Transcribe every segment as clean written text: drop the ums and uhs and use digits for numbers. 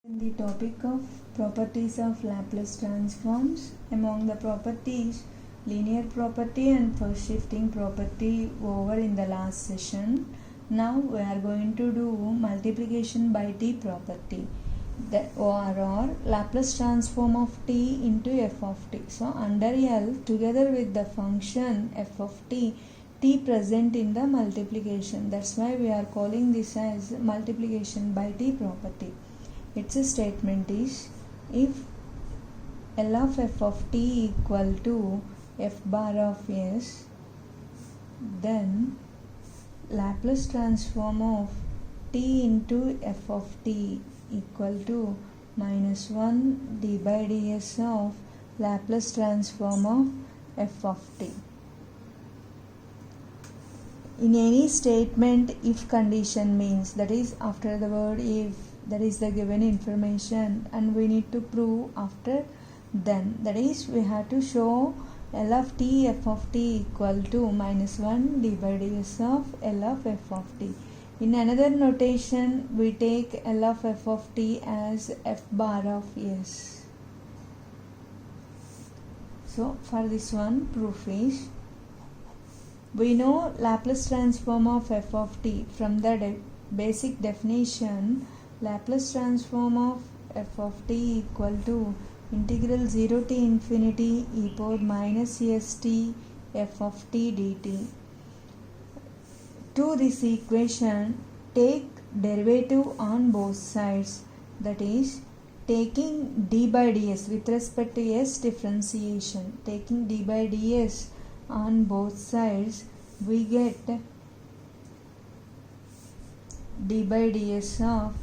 In the topic of properties of Laplace transforms, among the properties, linear property and first shifting property over in the last session. Now we are going to do multiplication by t property, the or Laplace transform of t into f of t. So under L, together with the function f of t present in the multiplication. That's why we are calling this as multiplication by t property. Its statement is, if L of f of t equal to f bar of s, then Laplace transform of t into f of t equal to minus 1 d by ds of Laplace transform of f of t. In any statement, if condition means, that is after the word if, that is the given information, and we need to prove after then, that is we have to show L of t f of t equal to minus 1 d by ds of L of f of t. In another notation, we take L of f of t as f bar of s. So for this one, proof is, we know Laplace transform of f of t from the basic definition. Laplace transform of f of t equal to integral 0 to infinity e power minus st f of t dt. To this equation, take derivative on both sides, that is taking d by ds with respect to s differentiation. Taking d by ds on both sides, we get d by ds of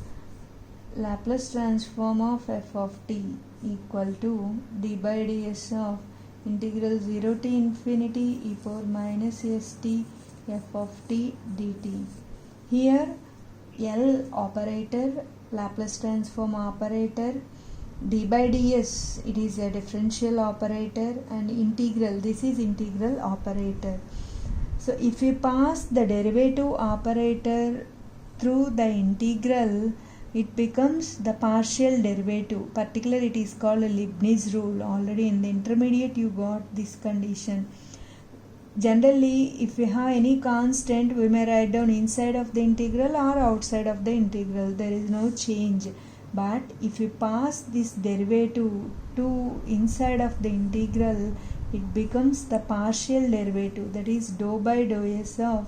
Laplace transform of f of t equal to d by ds of integral 0 to infinity e power minus st f of t dt. Here L operator, Laplace transform operator, d by ds, it is a differential operator, and integral, this is integral operator. So if we pass the derivative operator through the integral, it becomes the partial derivative. Particularly it is called a Leibniz rule. Already in the intermediate you got this condition. Generally, if we have any constant, we may write down inside of the integral or outside of the integral. There is no change. But if we pass this derivative to inside of the integral, it becomes the partial derivative, that is dou by dou s of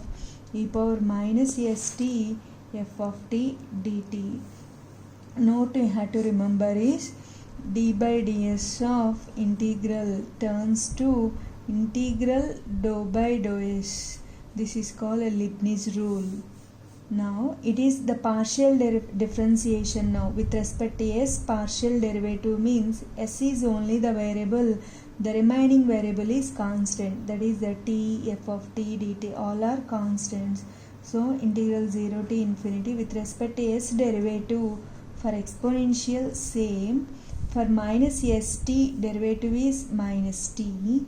e power minus st f of t dt. Note you have to remember is d by ds of integral turns to integral dou by dou s. This is called a Leibniz rule. Now it is the partial differentiation now. With respect to s, partial derivative means s is only the variable, the remaining variable is constant, that is the t, f of t, dt, all are constants. So integral 0 to infinity with respect to s derivative for exponential same. For minus st derivative is minus t.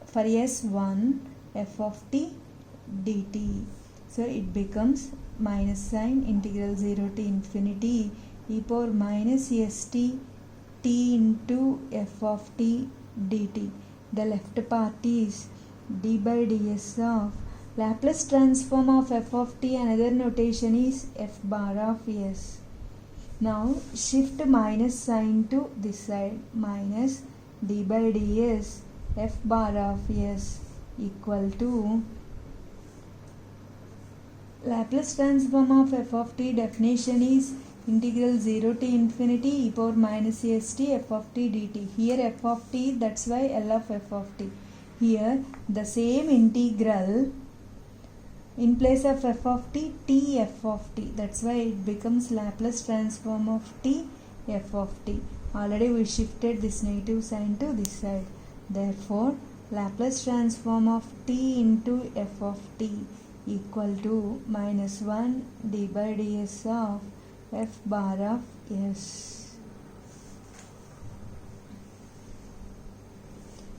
For s1 f of t dt. So it becomes minus sign integral 0 to infinity e power minus st t into f of t dt. The left part is d by ds of Laplace transform of f of t. Another notation is f bar of s. Now shift minus sign to this side, minus d by ds f bar of s equal to Laplace transform of f of t definition is integral 0 to infinity e power minus st f of t dt. Here f of t, that's why L of f of t. Here the same integral, in place of f of t, t f of t. That's why it becomes Laplace transform of t f of t. Already we shifted this negative sign to this side. Therefore, Laplace transform of t into f of t equal to minus 1 d by ds of f bar of s.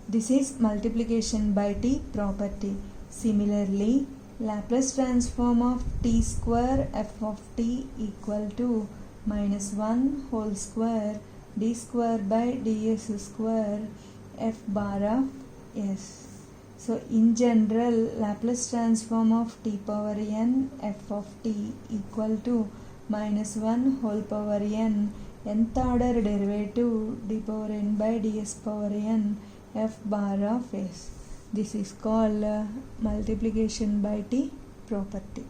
This is multiplication by t property. Similarly, Laplace transform of t square f of t equal to minus 1 whole square d square by ds square f bar of s. So in general, Laplace transform of t power n f of t equal to minus 1 whole power n nth order derivative d power n by ds power n f bar of s. This is called multiplication by t property.